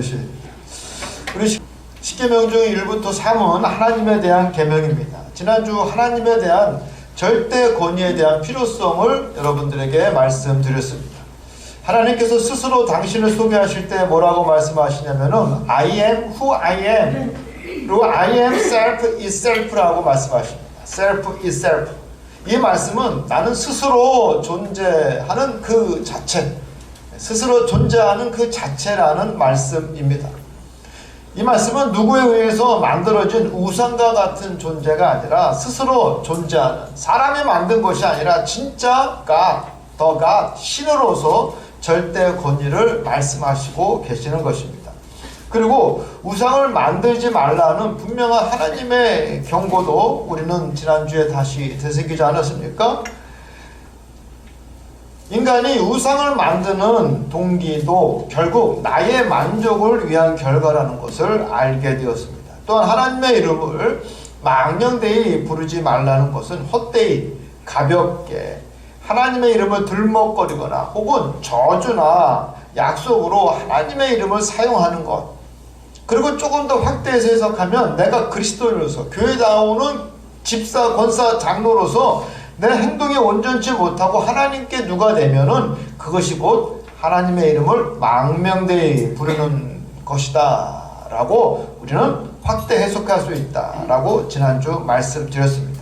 주셔야 됩니다. 우리 십계명 중 1부터 3은 하나님에 대한 계명입니다. 지난주 하나님에 대한 절대 권위에 대한 필요성을 여러분들에게 말씀드렸습니다. 하나님께서 스스로 당신을 소개하실 때 뭐라고 말씀하시냐면은 I am who I am, 그리고 I am self is self라고 말씀하십니다. self is self. 이 말씀은 나는 스스로 존재하는 그 자체, 스스로 존재하는 그 자체라는 말씀입니다. 이 말씀은 누구에 의해서 만들어진 우상과 같은 존재가 아니라 스스로 존재하는, 사람이 만든 것이 아니라 진짜 God, the God, 신으로서 절대 권위를 말씀하시고 계시는 것입니다. 그리고 우상을 만들지 말라는 분명한 하나님의 경고도 우리는 지난주에 다시 되새기지 않았습니까? 인간이 우상을 만드는 동기도 결국 나의 만족을 위한 결과라는 것을 알게 되었습니다. 또한 하나님의 이름을 망령되이 부르지 말라는 것은 헛되이 가볍게 하나님의 이름을 들먹거리거나 혹은 저주나 약속으로 하나님의 이름을 사용하는 것, 그리고 조금 더 확대해서 해석하면 내가 그리스도인으로서 교회 나오는 집사, 권사, 장로로서 내 행동이 온전치 못하고 하나님께 누가 되면은 그것이 곧 하나님의 이름을 망명되이 부르는 것이다 라고 우리는 확대 해석할 수 있다 라고 지난주 말씀드렸습니다.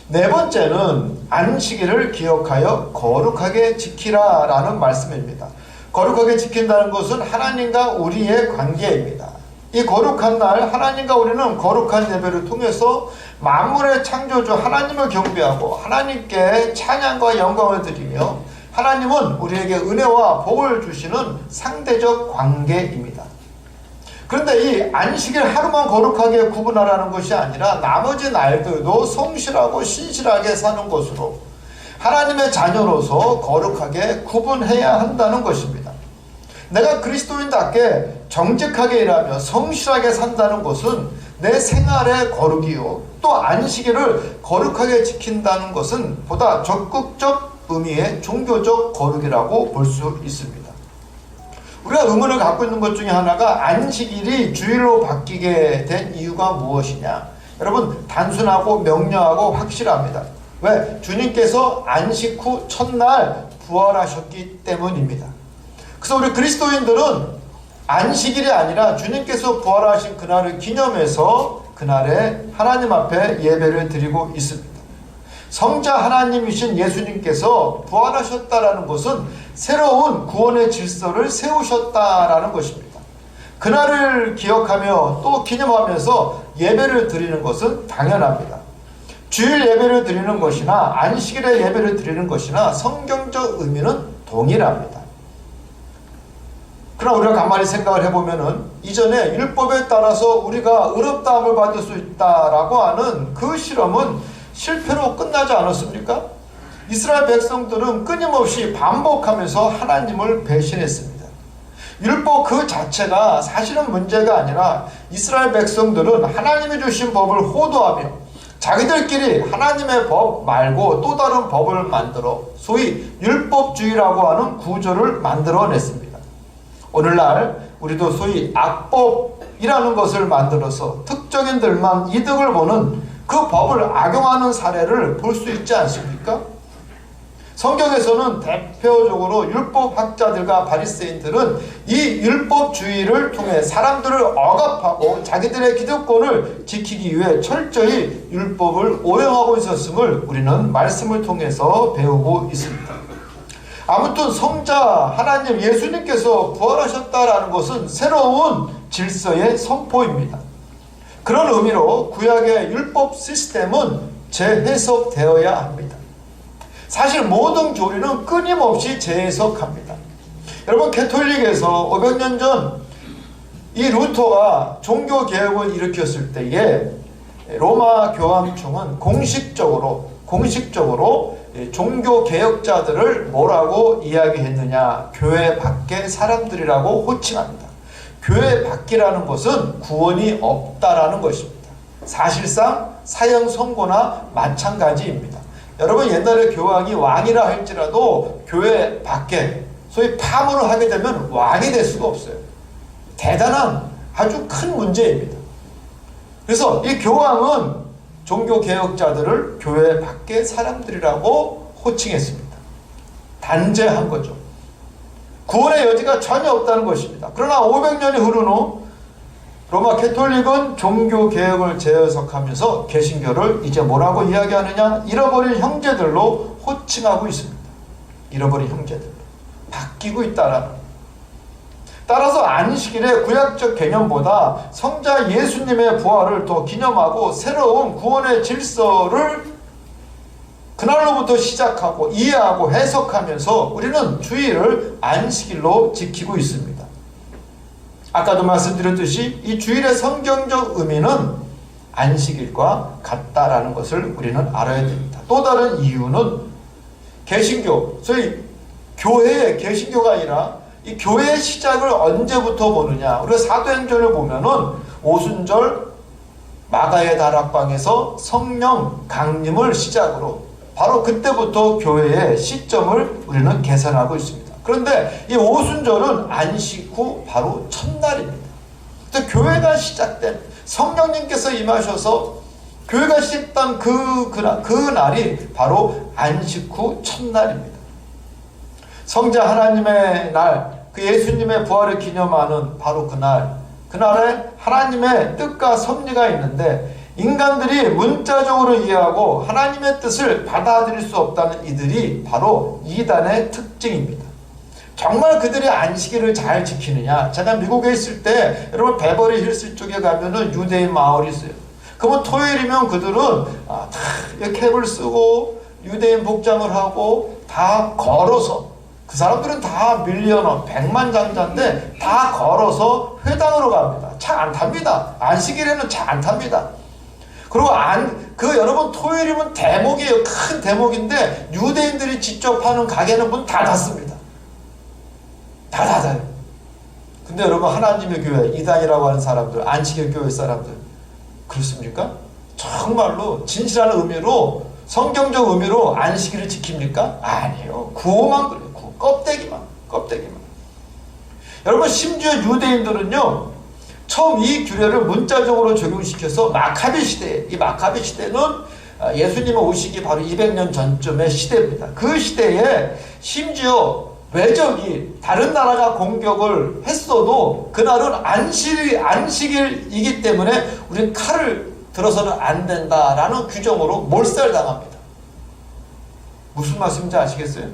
네 번째는 안식일을 기억하여 거룩하게 지키라 라는 말씀입니다. 거룩하게 지킨다는 것은 하나님과 우리의 관계입니다. 이 거룩한 날 하나님과 우리는 거룩한 예배를 통해서 만물의 창조주 하나님을 경배하고 하나님께 찬양과 영광을 드리며 하나님은 우리에게 은혜와 복을 주시는 상대적 관계입니다. 그런데 이 안식일 하루만 거룩하게 구분하라는 것이 아니라 나머지 날들도 성실하고 신실하게 사는 것으로 하나님의 자녀로서 거룩하게 구분해야 한다는 것입니다. 내가 그리스도인답게 정직하게 일하며 성실하게 산다는 것은 내 생활의 거룩이요, 또 안식일을 거룩하게 지킨다는 것은 보다 적극적 의미의 종교적 거룩이라고 볼 수 있습니다. 우리가 의문을 갖고 있는 것 중에 하나가 안식일이 주일로 바뀌게 된 이유가 무엇이냐? 여러분, 단순하고 명료하고 확실합니다. 왜? 주님께서 안식 후 첫날 부활하셨기 때문입니다. 그래서 우리 그리스도인들은 안식일이 아니라 주님께서 부활하신 그날을 기념해서 그날에 하나님 앞에 예배를 드리고 있습니다. 성자 하나님이신 예수님께서 부활하셨다라는 것은 새로운 구원의 질서를 세우셨다라는 것입니다. 그날을 기억하며 또 기념하면서 예배를 드리는 것은 당연합니다. 주일 예배를 드리는 것이나 안식일에 예배를 드리는 것이나 성경적 의미는 동일합니다. 그러나 우리가 가만히 생각을 해보면은 이전에 율법에 따라서 우리가 의롭다함을 받을 수 있다라고 하는 그 실험은 실패로 끝나지 않았습니까? 이스라엘 백성들은 끊임없이 반복하면서 하나님을 배신했습니다. 율법 그 자체가 사실은 문제가 아니라 이스라엘 백성들은 하나님이 주신 법을 호도하며 자기들끼리 하나님의 법 말고 또 다른 법을 만들어 소위 율법주의라고 하는 구조를 만들어냈습니다. 오늘날 우리도 소위 악법이라는 것을 만들어서 특정인들만 이득을 보는 그 법을 악용하는 사례를 볼 수 있지 않습니까? 성경에서는 대표적으로 율법학자들과 바리새인들은 이 율법주의를 통해 사람들을 억압하고 자기들의 기득권을 지키기 위해 철저히 율법을 오용하고 있었음을 우리는 말씀을 통해서 배우고 있습니다. 아무튼 성자 하나님 예수님께서 부활하셨다라는 것은 새로운 질서의 선포입니다. 그런 의미로 구약의 율법 시스템은 재해석되어야 합니다. 사실 모든 교리는 끊임없이 재해석합니다. 여러분, 캐톨릭에서 500년 전 이 루터가 종교개혁을 일으켰을 때에 로마 교황청은 공식적으로 종교개혁자들을 뭐라고 이야기했느냐? 교회 밖의 사람들이라고 호칭합니다. 교회 밖이라는 것은 구원이 없다라는 것입니다. 사실상 사형 선고나 마찬가지입니다. 여러분, 옛날에 교황이 왕이라 할지라도 교회 밖에 소위 파문을 하게 되면 왕이 될 수가 없어요. 대단한 아주 큰 문제입니다. 그래서 이 교황은 종교개혁자들을 교회 밖의 사람들이라고 호칭했습니다. 단죄한 거죠. 구원의 여지가 전혀 없다는 것입니다. 그러나 500년이 흐른 후 로마 캐톨릭은 종교개혁을 재해석하면서 개신교를 이제 뭐라고 이야기하느냐? 잃어버린 형제들로 호칭하고 있습니다. 잃어버린 형제들. 바뀌고 있다라는. 따라서 안식일의 구약적 개념보다 성자 예수님의 부활을 더 기념하고 새로운 구원의 질서를 그날로부터 시작하고 이해하고 해석하면서 우리는 주일을 안식일로 지키고 있습니다. 아까도 말씀드렸듯이 이 주일의 성경적 의미는 안식일과 같다라는 것을 우리는 알아야 됩니다. 또 다른 이유는 개신교, 소위 교회의 개신교가 아니라 이 교회의 시작을 언제부터 보느냐. 우리가 사도행전을 보면은 오순절 마가의 다락방에서 성령 강림을 시작으로 바로 그때부터 교회의 시점을 우리는 계산하고 있습니다. 그런데 이 오순절은 안식 후 바로 첫날입니다. 교회가 시작된 성령님께서 임하셔서 교회가 시작된 그 날이 바로 안식 후 첫날입니다. 성자 하나님의 날, 그 예수님의 부활을 기념하는 바로 그날에 하나님의 뜻과 섭리가 있는데 인간들이 문자적으로 이해하고 하나님의 뜻을 받아들일 수 없다는 이들이 바로 이단의 특징입니다. 정말 그들이 안식일을 잘 지키느냐? 제가 미국에 있을 때 여러분 베버리 힐스 쪽에 가면은 유대인 마을이 있어요. 그러면 토요일이면 그들은 다 캡을 쓰고 유대인 복장을 하고 다 걸어서 그 사람들은 다 밀리언원, 백만장자인데 다 걸어서 회당으로 갑니다. 차 안 탑니다. 안식일에는 차 안 탑니다. 그리고 여러분 토요일이면 대목이에요. 큰 대목인데 유대인들이 직접 하는 가게는 문 다 닫습니다. 다 닫아요. 근데 여러분 하나님의 교회, 이단이라고 하는 사람들, 안식일 교회 사람들 그렇습니까? 정말로 진실한 의미로 성경적 의미로 안식일을 지킵니까? 아니에요. 구호만 그래요. 껍데기만. 여러분 심지어 유대인들은요 처음 이 규례를 문자적으로 적용시켜서 마카비 시대에, 이 마카비 시대는 예수님이 오시기 바로 200년 전쯤의 시대입니다. 그 시대에 심지어 외적이 다른 나라가 공격을 했어도 그날은 안식일이기 때문에 우리는 칼을 들어서는 안 된다라는 규정으로 몰살당합니다. 무슨 말씀인지 아시겠어요?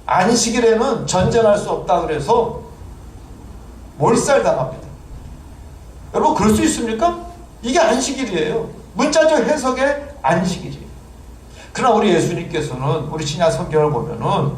안식일에는 전쟁할 수 없다 그래서 몰살당합니다. 여러분 그럴 수 있습니까? 이게 안식일이에요. 문자적 해석의 안식일이에요. 그러나 우리 예수님께서는 우리 신약 성경을 보면은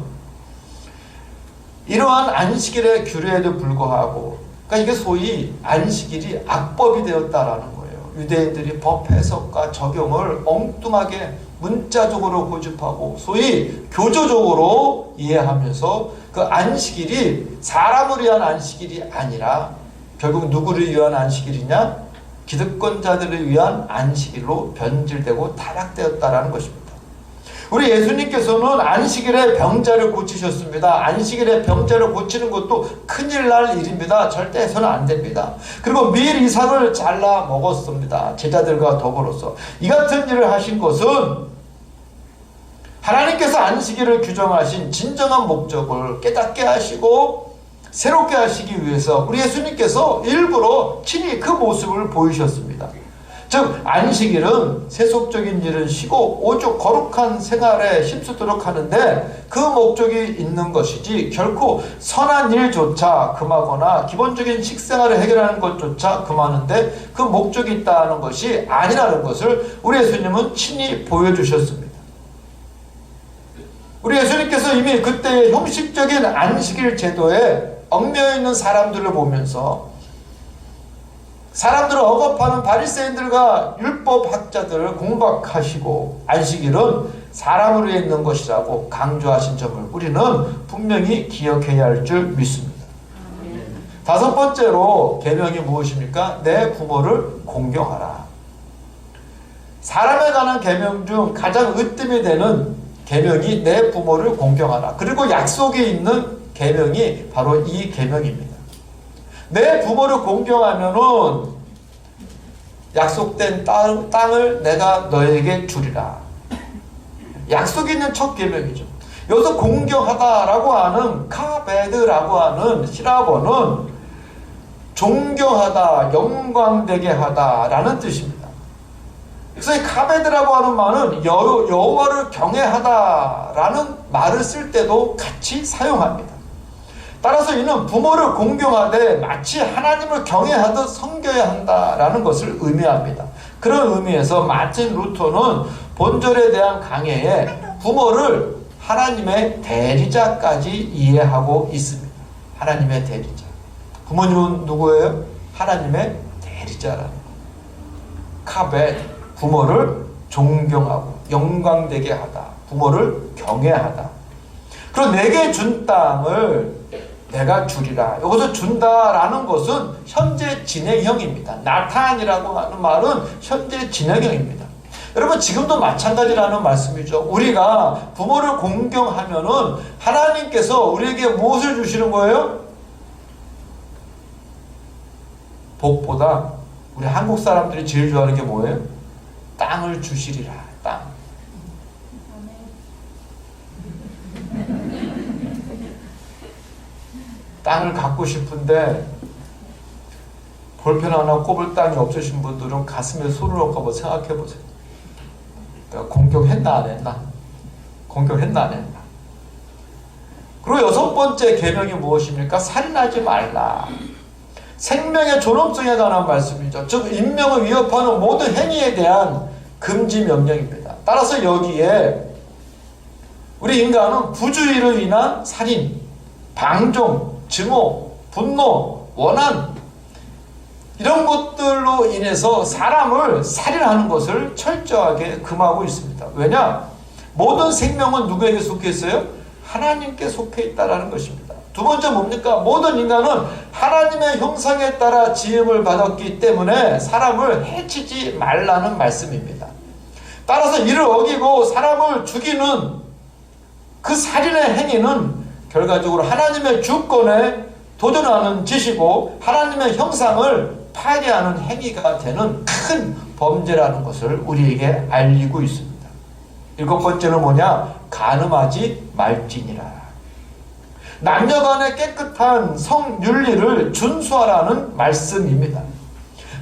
이러한 안식일의 규례에도 불구하고 그러니까 이게 소위 안식일이 악법이 되었다라는 거예요. 유대인들이 법 해석과 적용을 엉뚱하게 문자적으로 고집하고 소위 교조적으로 이해하면서 그 안식일이 사람을 위한 안식일이 아니라 결국 누구를 위한 안식일이냐? 기득권자들을 위한 안식일로 변질되고 타락되었다라는 것입니다. 우리 예수님께서는 안식일에 병자를 고치셨습니다. 안식일에 병자를 고치는 것도 큰일 날 일입니다. 절대 해서는 안 됩니다. 그리고 밀 이삭을 잘라 먹었습니다. 제자들과 더불어서. 이 같은 일을 하신 것은 하나님께서 안식일을 규정하신 진정한 목적을 깨닫게 하시고 새롭게 하시기 위해서 우리 예수님께서 일부러 친히 그 모습을 보이셨습니다. 즉 안식일은 세속적인 일은 쉬고 오직 거룩한 생활에 힘쓰도록 하는데 그 목적이 있는 것이지 결코 선한 일조차 금하거나 기본적인 식생활을 해결하는 것조차 금하는데 그 목적이 있다는 것이 아니라는 것을 우리 예수님은 친히 보여주셨습니다. 우리 예수님께서 이미 그때의 형식적인 안식일 제도에 얽매여 있는 사람들을 보면서 사람들을 억압하는 바리새인들과 율법학자들을 공박하시고 안식일은 사람을 위해 있는 것이라고 강조하신 점을 우리는 분명히 기억해야 할 줄 믿습니다. 다섯 번째로 계명이 무엇입니까? 내 부모를 공경하라. 사람에 관한 계명 중 가장 으뜸이 되는 계명이 내 부모를 공경하라. 그리고 약속이 있는 계명이 바로 이 계명입니다. 내 부모를 공경하면은 약속된 땅을 내가 너에게 주리라. 약속이 있는 첫 계명이죠. 여기서 공경하다라고 하는 카베드라고 하는 히라보는 존경하다, 영광되게 하다라는 뜻입니다. 그래서 이 카베드라고 하는 말은 여호와를 경외하다라는 말을 쓸 때도 같이 사용합니다. 따라서 이는 부모를 공경하되 마치 하나님을 경외하듯 섬겨야 한다라는 것을 의미합니다. 그런 의미에서 마틴 루터는 본절에 대한 강해에 부모를 하나님의 대리자까지 이해하고 있습니다. 하나님의 대리자. 부모님은 누구예요? 하나님의 대리자라는 것. 카벳, 부모를 존경하고 영광되게 하다. 부모를 경외하다. 그리고 내게 준 땅을 내가 주리라. 여기서 준다라는 것은 현재 진행형입니다. 나타나니라고 하는 말은 현재 진행형입니다. 여러분 지금도 마찬가지라는 말씀이죠. 우리가 부모를 공경하면은 하나님께서 우리에게 무엇을 주시는 거예요? 복보다 우리 한국 사람들이 제일 좋아하는 게 뭐예요? 땅을 주시리라. 땅. 땅을 갖고 싶은데 볼펜 하나 꼽을 땅이 없으신 분들은 가슴에 손을 얹고 한번 생각해 보세요. 내가 공경했나 안 했나? 공경했나 안 했나? 그리고 6번째 계명이 무엇입니까? 살인하지 말라. 생명의 존엄성에 관한 말씀이죠. 즉 인명을 위협하는 모든 행위에 대한 금지 명령입니다. 따라서 여기에 우리 인간은 부주의로 인한 살인, 방종, 증오, 분노, 원한 이런 것들로 인해서 사람을 살인하는 것을 철저하게 금하고 있습니다. 왜냐? 모든 생명은 누구에게 속해 있어요? 하나님께 속해 있다는 것입니다. 두 번째 뭡니까? 모든 인간은 하나님의 형상에 따라 지음을 받았기 때문에 사람을 해치지 말라는 말씀입니다. 따라서 이를 어기고 사람을 죽이는 그 살인의 행위는 결과적으로 하나님의 주권에 도전하는 짓이고 하나님의 형상을 파괴하는 행위가 되는 큰 범죄라는 것을 우리에게 알리고 있습니다. 7번째는 뭐냐? 간음하지 말지니라. 남녀간의 깨끗한 성윤리를 준수하라는 말씀입니다.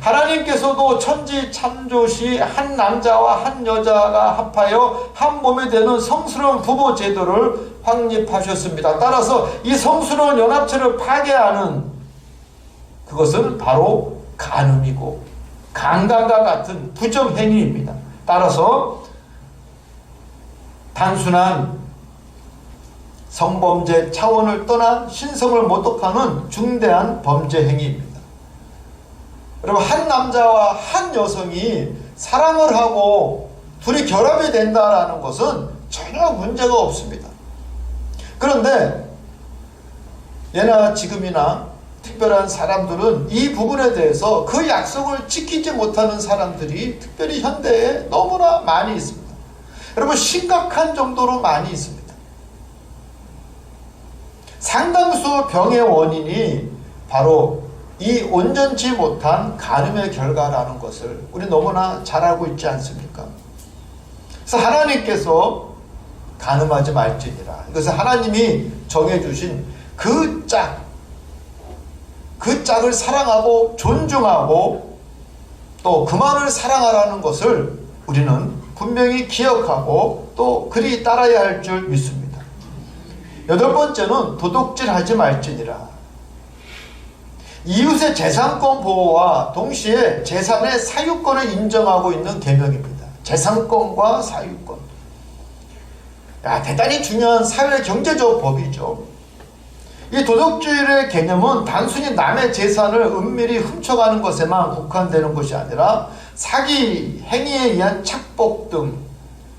하나님께서도 천지 창조시 한 남자와 한 여자가 합하여 한 몸이 되는 성스러운 부부 제도를 확립하셨습니다. 따라서 이 성스러운 연합체를 파괴하는 그것은 바로 간음이고 강간과 같은 부정행위입니다. 따라서 단순한 성범죄 차원을 떠난 신성을 모독하는 중대한 범죄 행위입니다. 여러분 한 남자와 한 여성이 사랑을 하고 둘이 결합이 된다는 것은 전혀 문제가 없습니다. 그런데 예나 지금이나 특별한 사람들은 이 부분에 대해서 그 약속을 지키지 못하는 사람들이 특별히 현대에 너무나 많이 있습니다. 여러분 심각한 정도로 많이 있습니다. 상당수 병의 원인이 바로 이 온전치 못한 간음의 결과라는 것을 우리 너무나 잘 알고 있지 않습니까? 그래서 하나님께서 간음하지 말지니라. 이것은 하나님이 정해주신 그 짝을 사랑하고 존중하고 또 그만을 사랑하라는 것을 우리는 분명히 기억하고 또 그리 따라야 할 줄 믿습니다. 8번째는 도둑질하지 말지니라. 이웃의 재산권 보호와 동시에 재산의 사유권을 인정하고 있는 계명입니다. 재산권과 사유권. 대단히 중요한 사회 경제적 법이죠. 이 도둑질의 개념은 단순히 남의 재산을 은밀히 훔쳐가는 것에만 국한되는 것이 아니라 사기, 행위에 의한 착복 등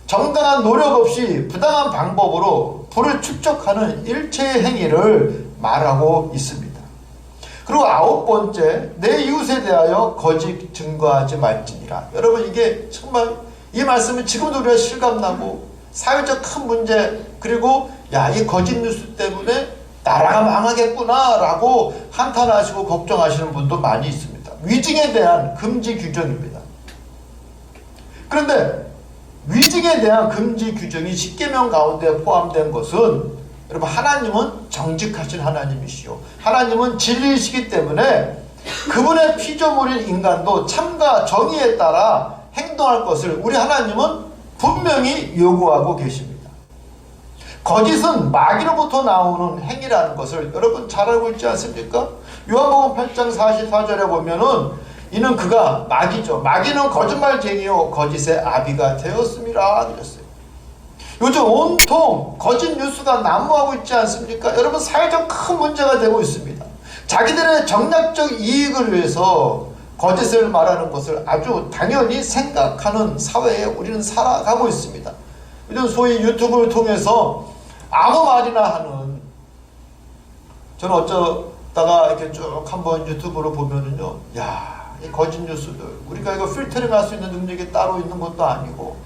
정당한 노력 없이 부당한 방법으로 부를 축적하는 일체의 행위를 말하고 있습니다. 그리고 9번째, 내 이웃에 대하여 거짓 증거하지 말지니라. 여러분 이게 정말 이 말씀은 지금도 우리가 실감나고 사회적 큰 문제, 그리고 이 거짓 뉴스 때문에 나라가 망하겠구나 라고 한탄하시고 걱정하시는 분도 많이 있습니다. 위증에 대한 금지 규정입니다. 그런데 위증에 대한 금지 규정이 십계명 가운데 포함된 것은, 여러분, 하나님은 정직하신 하나님이시오. 하나님은 진리이시기 때문에 그분의 피조물인 인간도 참과 정의에 따라 행동할 것을 우리 하나님은 분명히 요구하고 계십니다. 거짓은 마귀로부터 나오는 행위라는 것을 여러분 잘 알고 있지 않습니까? 요한복음 8장 44절에 보면은 이는 그가 마귀죠. 마귀는 거짓말쟁이요 거짓의 아비가 되었음이라 그랬어요. 요즘 온통 거짓 뉴스가 난무하고 있지 않습니까? 여러분, 사회적 큰 문제가 되고 있습니다. 자기들의 정략적 이익을 위해서 거짓을 말하는 것을 아주 당연히 생각하는 사회에 우리는 살아가고 있습니다. 요즘 소위 유튜브를 통해서 아무 말이나 하는, 저는 어쩌다가 이렇게 쭉 한번 유튜브로 보면은요, 야, 이 거짓 뉴스들, 우리가 이거 필터링 할 수 있는 능력이 따로 있는 것도 아니고,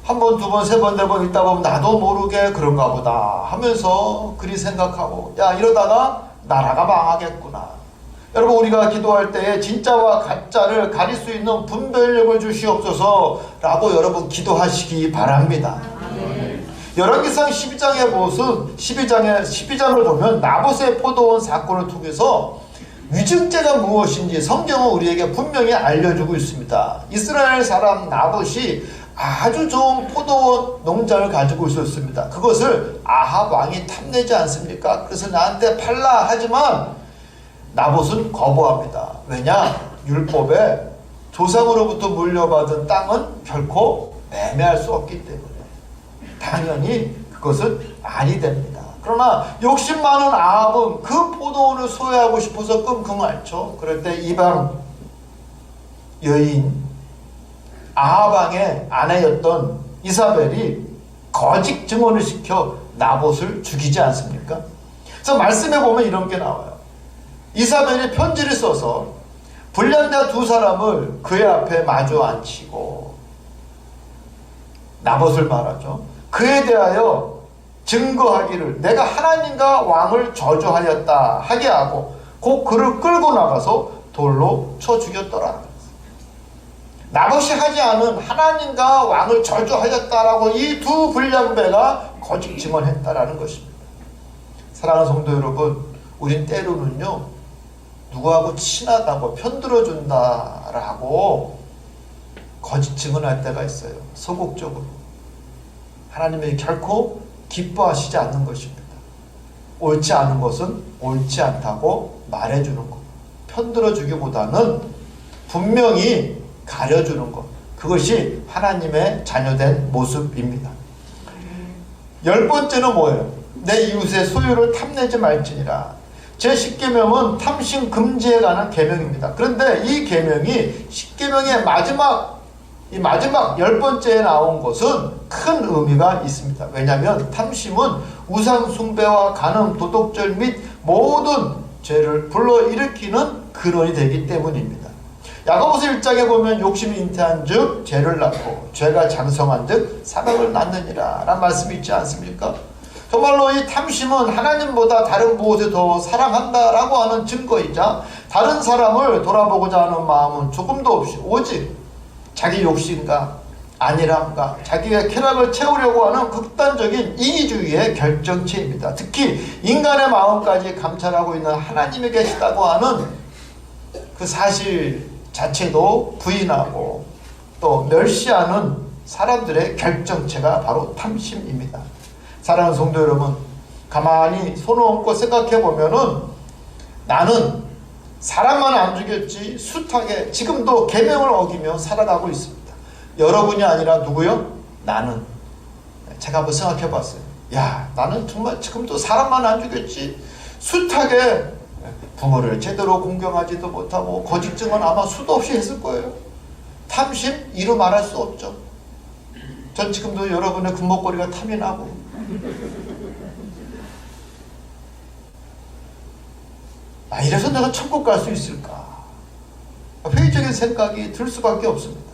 한 번, 두 번, 세 번, 네 번 있다 보면 나도 모르게 그런가 보다 하면서 그리 생각하고, 야, 이러다가 나라가 망하겠구나. 여러분, 우리가 기도할 때에 진짜와 가짜를 가릴 수 있는 분별력을 주시옵소서 라고 여러분 기도하시기 바랍니다. 열왕기상 12장의 모습, 12장을 보면 나봇의 포도원 사건을 통해서 위증죄가 무엇인지 성경은 우리에게 분명히 알려주고 있습니다. 이스라엘 사람 나봇이 아주 좋은 포도원 농장을 가지고 있었습니다. 그것을 아합 왕이 탐내지 않습니까? 그래서 나한테 팔라 하지만 나봇은 거부합니다. 왜냐? 율법에 조상으로부터 물려받은 땅은 결코 매매할 수 없기 때문에 당연히 그것은 아니 됩니다. 그러나 욕심 많은 아합은 그 포도원을 소유하고 싶어서 끙끙 앓죠. 그럴 때 이방 여인 아합 왕의 아내였던 이사벨이 거짓 증언을 시켜 나봇을 죽이지 않습니까? 그래서 말씀에 보면 이런 게 나와요. 이사벨이 편지를 써서 불량자 두 사람을 그의 앞에 마주 앉히고 나봇을 말하죠. 그에 대하여 증거하기를 내가 하나님과 왕을 저주하였다 하게 하고 곧 그를 끌고 나가서 돌로 쳐 죽였더라. 나봇이 하지 않은 하나님과 왕을 저주하였다라고 이 두 불량배가 거짓 증언했다라는 것입니다. 사랑하는 성도 여러분, 우린 때로는요, 누구하고 친하다고 편들어준다라고 거짓 증언할 때가 있어요. 소극적으로. 하나님이 결코 기뻐하시지 않는 것입니다. 옳지 않은 것은 옳지 않다고 말해주는 것. 편들어주기보다는 분명히 가려주는 것. 그것이 하나님의 자녀된 모습입니다. 10번째는 뭐예요? 내 이웃의 소유를 탐내지 말지니라. 제10계명은 탐심 금지에 관한 계명입니다. 그런데 이 계명이 10계명의 마지막 10번째에 나온 것은 큰 의미가 있습니다. 왜냐하면 탐심은 우상 숭배와 간음, 도덕질 및 모든 죄를 불러일으키는 근원이 되기 때문입니다. 야고보서 1장에 보면 욕심이 잉태한 즉 죄를 낳고 죄가 장성한 즉 사망을 낳느니라 라는 말씀이 있지 않습니까? 정말로 이 탐심은 하나님보다 다른 무엇에 더 사랑한다라고 하는 증거이자 다른 사람을 돌아보고자 하는 마음은 조금도 없이 오직 자기 욕심과 안일함과 자기의 쾌락을 채우려고 하는 극단적인 이기주의의 결정체입니다. 특히 인간의 마음까지 감찰하고 있는 하나님이 계시다고 하는 그 사실 자체도 부인하고 또 멸시하는 사람들의 결정체가 바로 탐심입니다. 사랑하는 성도 여러분, 가만히 손을 얹고 생각해 보면은 나는 사람만 안 죽였지 숱하게 지금도 계명을 어기며 살아가고 있습니다. 여러분이 아니라 누구요? 나는. 제가 한번 생각해 봤어요. 야, 나는 정말 지금도 사람만 안 죽였지 숱하게 부모를 제대로 공경하지도 못하고 거짓 증언 아마 수도 없이 했을 거예요. 탐심 이루 말할 수 없죠. 전 지금도 여러분의 금목걸이가 탐이 나고 이래서 내가 천국 갈 수 있을까? 회의적인 생각이 들 수밖에 없습니다.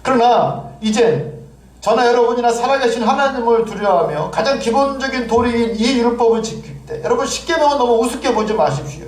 그러나 이제 저나 여러분이나 살아계신 하나님을 두려워하며 가장 기본적인 도리인 이 율법을 지킬 때, 여러분 10계명은 너무 우습게 보지 마십시오.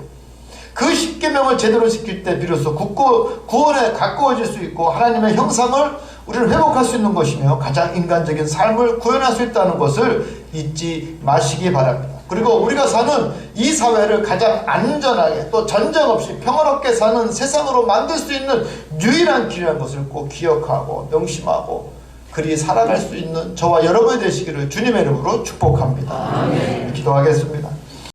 그 10계명을 제대로 지킬 때 비로소 구원에 가까워질 수 있고 하나님의 형상을 우리를 회복할 수 있는 것이며 가장 인간적인 삶을 구현할 수 있다는 것을 잊지 마시기 바랍니다. 그리고 우리가 사는 이 사회를 가장 안전하게 또 전쟁 없이 평화롭게 사는 세상으로 만들 수 있는 유일한 길이라는 것을 꼭 기억하고 명심하고 그리 살아갈 수 있는 저와 여러분이 되시기를 주님의 이름으로 축복합니다. 기도하겠습니다.